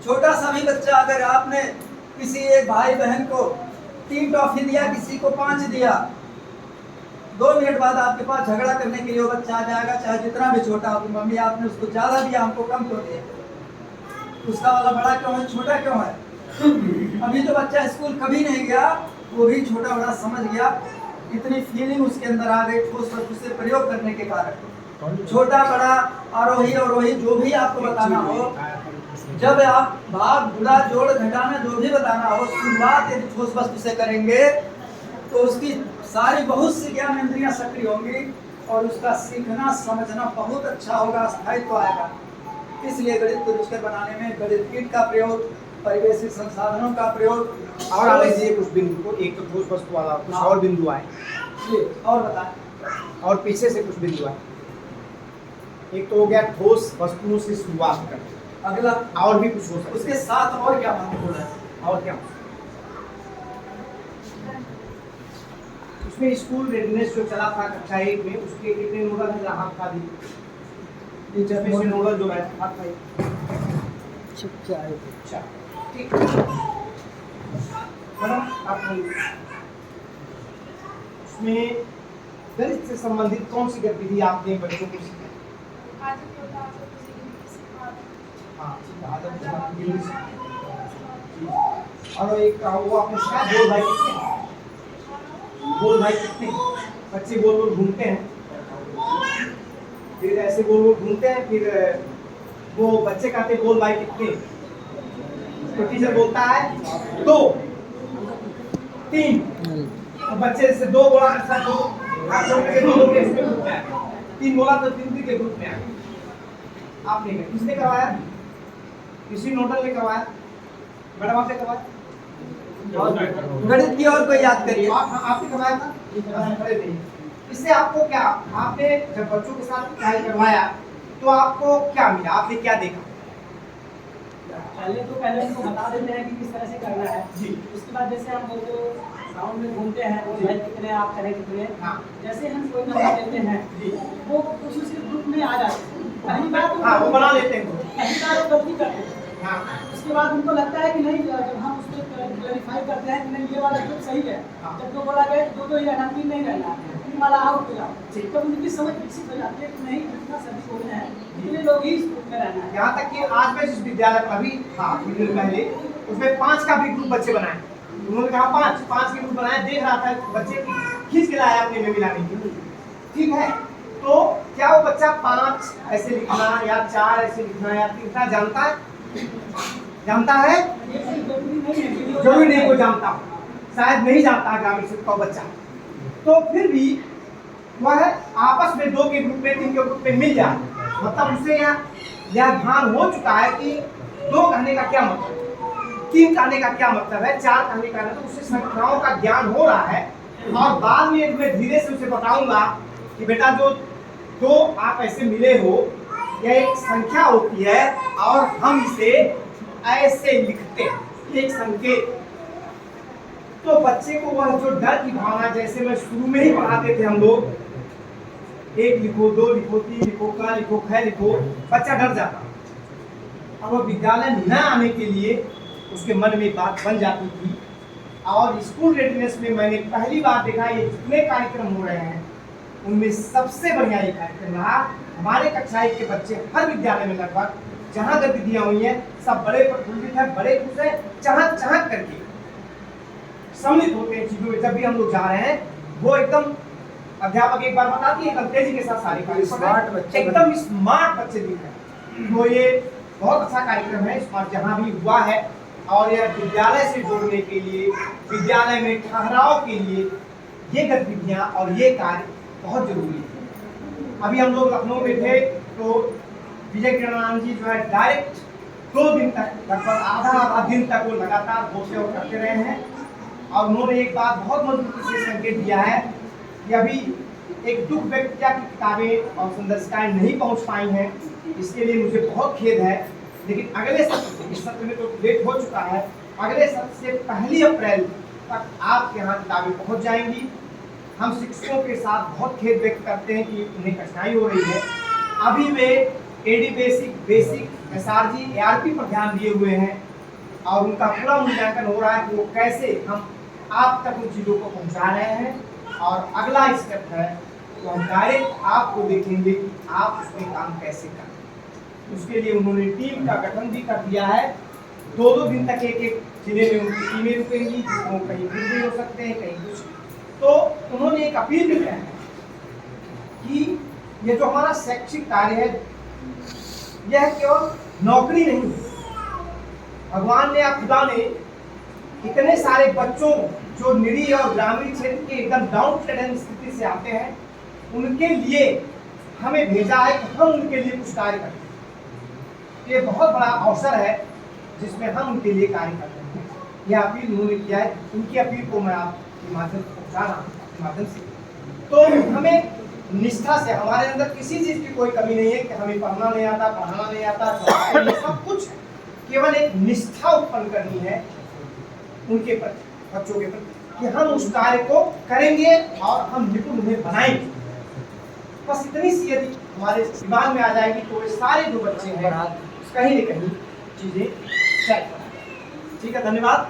छोटा सा भी बच्चा, अगर आपने किसी एक भाई बहन को 3 टॉफी दिया, किसी को 5 दिया, 2 मिनट बाद आपके पास झगड़ा करने के लिए वो बच्चा आ जाएगा, चाहे जितना भी छोटा हो। मम्मी आपने उसको ज़्यादा दिया, हमको कम क्यों दिया? उसका वाला बड़ा क्यों है, छोटा क्यों है? अभी जो बच्चा स्कूल कभी नहीं गया, वो भी छोटा बड़ा समझ गया, इतनी फीलिंग उसके अंदर आ गई ठोस वस्तु से प्रयोग करने के कारण। छोटा बड़ा, आरोही अवरोही जो भी आपको बताना हो, जब आप भाग गुणा जोड़ घटाना जो भी बताना हो, शुरुआत यदि ठोस वस्तु से करेंगे तो उसकी सारी बहुत सी ज्ञान इंद्रियां सक्रिय होंगी और उसका सीखना समझना बहुत अच्छा होगा, स्थायित्व आएगा। इसलिए गणित को रुचिकर बनाने में गणित किट का प्रयोग, परिवेशी संसाधनों का प्रयोग। और आप लीजिए कुछ बिंदु को, एक तो ठोस वस्तु वाला, कुछ और बिंदु आए जी, और बताएं। और पीछे से कुछ बिंदु आए। एक तो हो गया ठोस वस्तुओं से शुरुआत कर, अगला और भी कुछ हो सकता उसके साथ और क्या महत्वपूर्ण है? है। और क्या उसमें स्कूल रेडीनेस जो चला था कक्षा 1 में, उसके कितने नोडल हैं? जहाँ था दी में नोडल जो है हाथ भाई। अच्छा ठीक मैडम, आप उसमें गणित से संबंधित कौन सी गतिविधि आपने बच्चों को सिखाई? और एक वो आपने सिखाया बोल भाई कितने, बोल भाई कितने? बच्चे गोल गोल घूमते हैं, फिर ऐसे गोल गोल घूमते हैं, फिर वो बच्चे कहते हैं बोल भाई कितने? तो टीचर बोलता है 2 3, और बच्चे से 2 बोला, अच्छा 2 के ग्रुप में, 3 बोला तो 3 के ग्रुप में। आपने किसने करवाया? किसी नोडल ने करवाया, मैडम आपने करवाया? गणित की और कोई याद करिए। आपने करवाया था? इससे आपको क्या, आपने जब बच्चों के साथ पढ़ाई करवाया तो आपको क्या मिला, आपने क्या देखा? पहले उनको बता देते हैं कि किस तरह से करना है जी। उसके बाद जैसे हम लोग ग्राउंड में घूमते हैं, वो भाई कितने आप करें कितने, हाँ। जैसे हम कोई नंबर देते हैं जी। वो उसके ग्रुप में आ जाते हैं। पहली बार तो हाँ, वो बना लेते हैं। पहली बार वो गलती करते हैं, हाँ। उसके बाद उनको लगता है कि नहीं, जब हम उसको क्लैरिफाई करते हैं कि नहीं ये वाला ग्रुप सही है, हाँ। जब तो बोला गया 2 ही रहना, 3 नहीं रहना, 3 वाला आउट हो जाओ, तब उनकी समझ विकसित हो जाती है कि नहीं जितना सभी बोलते हैं इतने लोग ही इस ग्रुप में रहना है। यहाँ तक कि आज मैं जिस विद्यालय पर अभी था कुछ दिन पहले, उसमें 5 का भी ग्रुप बच्चे बनाए। उन्होंने कहा 5 के ग्रुप बनाए, देख रहा था बच्चे खींच के लाया अपने में मिलाने के लिए, ठीक है। तो क्या वो बच्चा 5 ऐसे लिखना या 4 ऐसे लिखना या 3 जानता है? जानता है? जरूरी नहीं कोई जानता, शायद नहीं जानता ग्रामीण क्षेत्र का बच्चा, तो फिर भी वह आपस में 2 के ग्रुप में 3 के ग्रुप में मिल जाए, मतलब उसे यह ध्यान हो चुका है कि 2 कहने का क्या मतलब, 3 कहने का क्या मतलब है, 4 कहने का मतलब, उसे संख्याओं का ज्ञान हो रहा है। और बाद में मैं धीरे से उसे बताऊंगा कि बेटा जो 2 आप ऐसे मिले हो, यह एक संख्या होती है और हम इसे ऐसे लिखते हैं, एक संकेत। तो बच्चे को वह जो डर की भावना, जैसे मैं शुरू में ही पढ़ाते थे हम लोग, 1 लिखो, 2 लिखो, 3 लिखो, का लिखो, ख लिखो, बच्चा डर जाता। अब वो विद्यालय न आने के लिए उसके मन में बात बन जाती थी। और स्कूल रेडीनेस में मैंने पहली बार देखा, ये जितने कार्यक्रम हो रहे हैं उनमें सबसे बढ़िया ये कार्यक्रम रहा। हमारे कक्षा 1 के बच्चे हर विद्यालय में लगभग जहाँ गतिविधियां हुई हैं, सब बड़े प्रफुल्लित हैं, बड़े खुश हैं, चहक चहक करके सम्मिलित होते हैं चीजों में। जब भी हम लोग जा रहे हैं, वो एकदम अध्यापक एक बार बताती है, एकदम तेजी के साथ सारे कार्यक्रम, एकदम स्मार्ट बच्चे दिख रहे हैं। तो ये बहुत अच्छा कार्यक्रम है, स्मार्ट जहाँ भी हुआ है, और यह विद्यालय से जोड़ने के लिए, विद्यालय में ठहराव के लिए ये गतिविधियां और ये कार्य बहुत जरूरी है। अभी हम लोग लखनऊ में थे, तो विजय किरणानंद जी जो है डायरेक्ट 2 दिन तक, लगभग आधा दिन तक वो लगातार घोषणा करते रहे हैं। और उन्होंने एक बात बहुत मजबूती से संकेत दिया है कि अभी एक दुख व्यक्त किया कि किताबें और संदर्शिकाएं नहीं पहुंच पाई हैं, इसके लिए मुझे बहुत खेद है। लेकिन अगले सत्र, इस सत्र में तो लेट हो चुका है, अगले सत्र से 1 अप्रैल तक आपके यहाँ किताबें पहुंच जाएंगी। हम शिक्षकों के साथ बहुत खेद व्यक्त करते हैं कि उन्हें कठिनाई हो रही है। अभी वे एडी बेसिक, एसआर जी एआरपी पर ध्यान दिए हुए हैं और उनका पूरा मूल्यांकन हो रहा है कि वो कैसे हम आप तक उन चीज़ों को पहुंचा रहे हैं। और अगला स्टेप है तो हम डायरेक्ट आपको देखेंगे कि आप उसमें काम कैसे करें। उसके लिए उन्होंने टीम का गठन भी कर दिया है। 2-2 दिन तक एक जिले में उनकी टीमें रुकेंगी, जिसमें कहीं फिर भी हो सकते हैं, कहीं कुछ। तो उन्होंने एक अपील भी किया है कि ये जो हमारा शैक्षिक कार्य है यह केवल नौकरी नहीं, भगवान ने या खुदा ने इतने सारे बच्चों जो निरीह और ग्रामीण क्षेत्र के एकदम डाउन ट्रेडेन स्थिति से आते हैं उनके लिए हमें भेजा है कि हम उनके लिए कुछ कार्य करें। ये बहुत बड़ा अवसर है जिसमें हम उनके लिए कार्य करते हैं। यह अपील उन्होंने किया है, उनकी अपील को मैं आपके माध्यम से पहुँचा रहा हूँ, आपके माध्यम से। तो हमें निष्ठा से, हमारे अंदर किसी चीज़ की कोई कमी नहीं है कि हमें पढ़ना नहीं आता, पढ़ाना नहीं आता, सब कुछ केवल एक निष्ठा उत्पन्न करनी है उनके प्रति, बच्चों के प्रति, कि हम उस कार्य को करेंगे और हम निपुण उन्हें बनाएंगे। बस इतनी सी यदि हमारे दिमाग में आ जाएगी तो ये सारे जो बच्चे हैं कहीं न कहीं चीजें सेट हो जाएंगी। ठीक है, धन्यवाद।